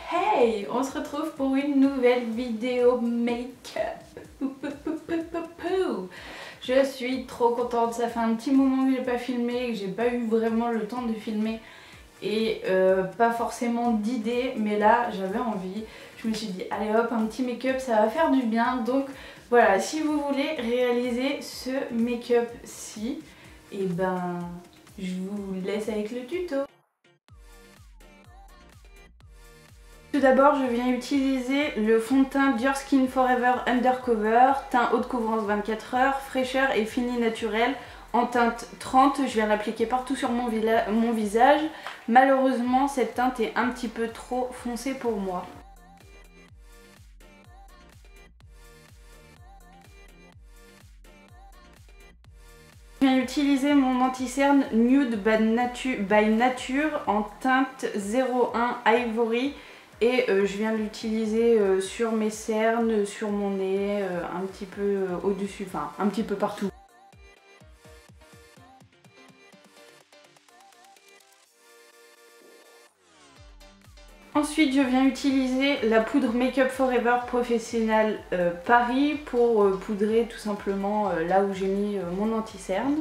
Hey, on se retrouve pour une nouvelle vidéo make-up. Je suis trop contente, ça fait un petit moment que j'ai pas filmé, que j'ai pas eu vraiment le temps de filmer et pas forcément d'idées, mais là j'avais envie. Je me suis dit allez hop, un petit make-up ça va faire du bien. Donc voilà, si vous voulez réaliser ce make-up ci, et ben je vous laisse avec le tuto. Tout d'abord, je viens utiliser le fond de teint Dior Skin Forever Undercover, teint haute couvrance 24 heures, fraîcheur et fini naturel en teinte 30. Je viens l'appliquer partout sur mon visage. Malheureusement, cette teinte est un petit peu trop foncée pour moi. Je viens utiliser mon anti-cerne Nude by Nature en teinte 01 Ivory. Et je viens l'utiliser sur mes cernes, sur mon nez, un petit peu au-dessus, enfin un petit peu partout. Ensuite, je viens utiliser la poudre Make Up Forever Professionnel Paris pour poudrer tout simplement là où j'ai mis mon anti-cerne.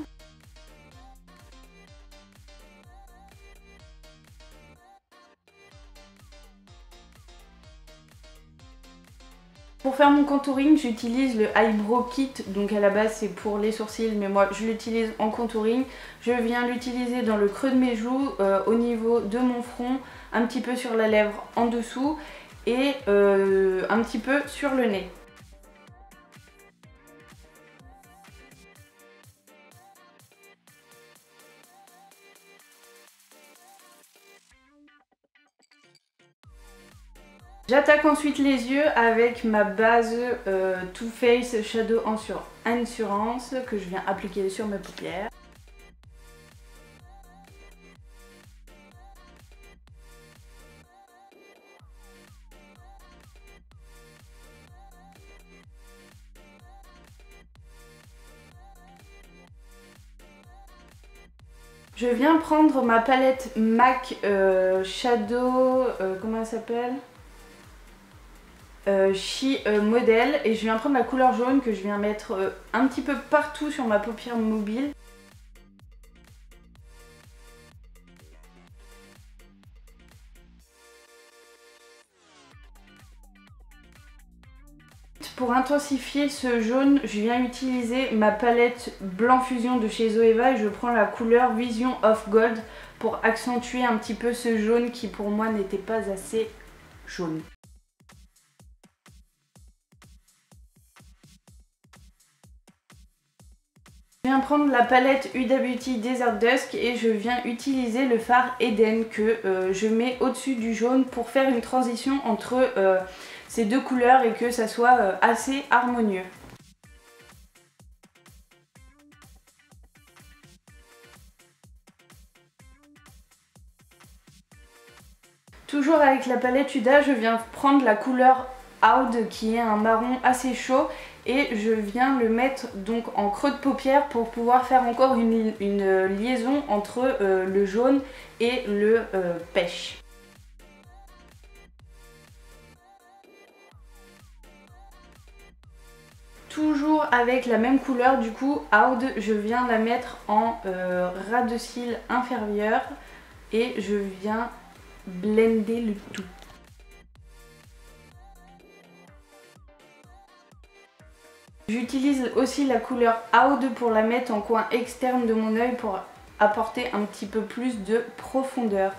Pour faire mon contouring, j'utilise le Eyebrow Kit, donc à la base c'est pour les sourcils, mais moi je l'utilise en contouring. Je viens l'utiliser dans le creux de mes joues, au niveau de mon front, un petit peu sur la lèvre en dessous et un petit peu sur le nez. J'attaque ensuite les yeux avec ma base Too Faced Shadow Assurance que je viens appliquer sur mes paupières. Je viens prendre ma palette MAC Shadow, comment elle s'appelle ? Model, et je viens prendre la couleur jaune que je viens mettre un petit peu partout sur ma paupière mobile. Pour intensifier ce jaune, je viens utiliser ma palette Blanc Fusion de chez Zoeva et je prends la couleur Vision of Gold pour accentuer un petit peu ce jaune qui pour moi n'était pas assez jaune. Je viens prendre la palette Huda Beauty Desert Dusk et je viens utiliser le fard Eden que je mets au-dessus du jaune pour faire une transition entre ces deux couleurs et que ça soit assez harmonieux. Toujours avec la palette Huda, je viens prendre la couleur Oud qui est un marron assez chaud et je viens le mettre donc en creux de paupière pour pouvoir faire encore une liaison entre le jaune et le pêche. Toujours avec la même couleur du coup, Oud, je viens la mettre en ras de cils inférieur et je viens blender le tout. J'utilise aussi la couleur Oud pour la mettre en coin externe de mon œil pour apporter un petit peu plus de profondeur.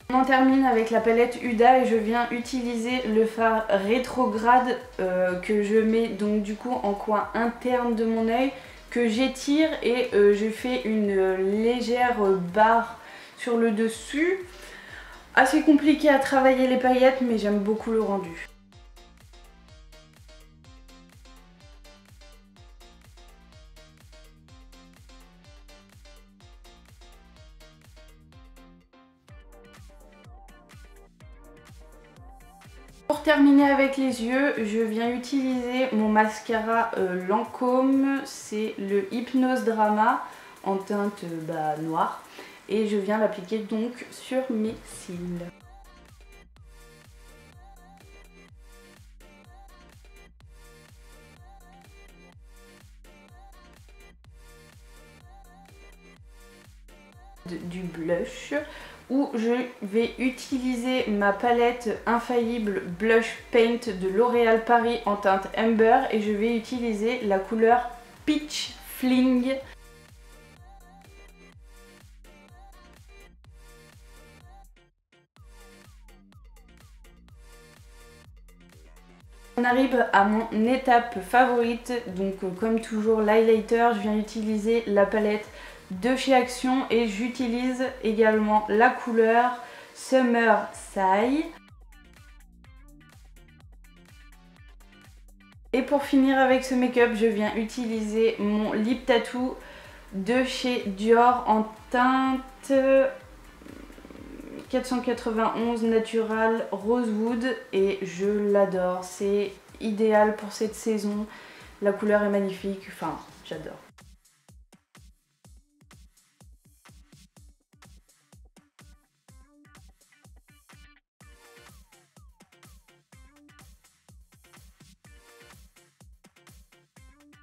On en termine avec la palette Huda et je viens utiliser le fard rétrograde que je mets donc du coup en coin interne de mon œil, que j'étire et je fais une légère barre sur le dessus. Assez compliqué à travailler les paillettes mais j'aime beaucoup le rendu. Pour terminer avec les yeux, je viens utiliser mon mascara Lancôme, c'est le Hypnose Drama en teinte noire. Et je viens l'appliquer donc sur mes cils. Du blush où je vais utiliser ma palette infaillible Blush Paint de L'Oréal Paris en teinte Amber et je vais utiliser la couleur Peach Fling. On arrive à mon étape favorite, donc comme toujours l'highlighter, je viens utiliser la palette de chez Action et j'utilise également la couleur Summer Sigh. Et pour finir avec ce make-up, je viens utiliser mon lip tattoo de chez Dior en teinte 491 Natural Rosewood et je l'adore, c'est idéal pour cette saison, la couleur est magnifique, enfin j'adore.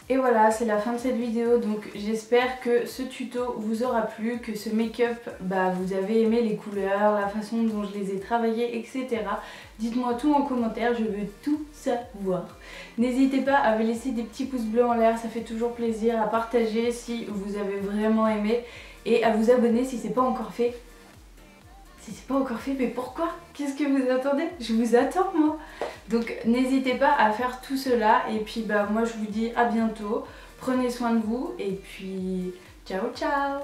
Et voilà, c'est la fin de cette vidéo, donc j'espère que ce tuto vous aura plu, que ce make-up, vous avez aimé les couleurs, la façon dont je les ai travaillées, etc. Dites-moi tout en commentaire, je veux tout savoir. N'hésitez pas à me laisser des petits pouces bleus en l'air, ça fait toujours plaisir, à partager si vous avez vraiment aimé et à vous abonner si c'est pas encore fait. Si c'est pas encore fait, mais pourquoi? Qu'est-ce que vous attendez? Je vous attends moi. Donc n'hésitez pas à faire tout cela et puis moi je vous dis à bientôt. Prenez soin de vous et puis ciao ciao.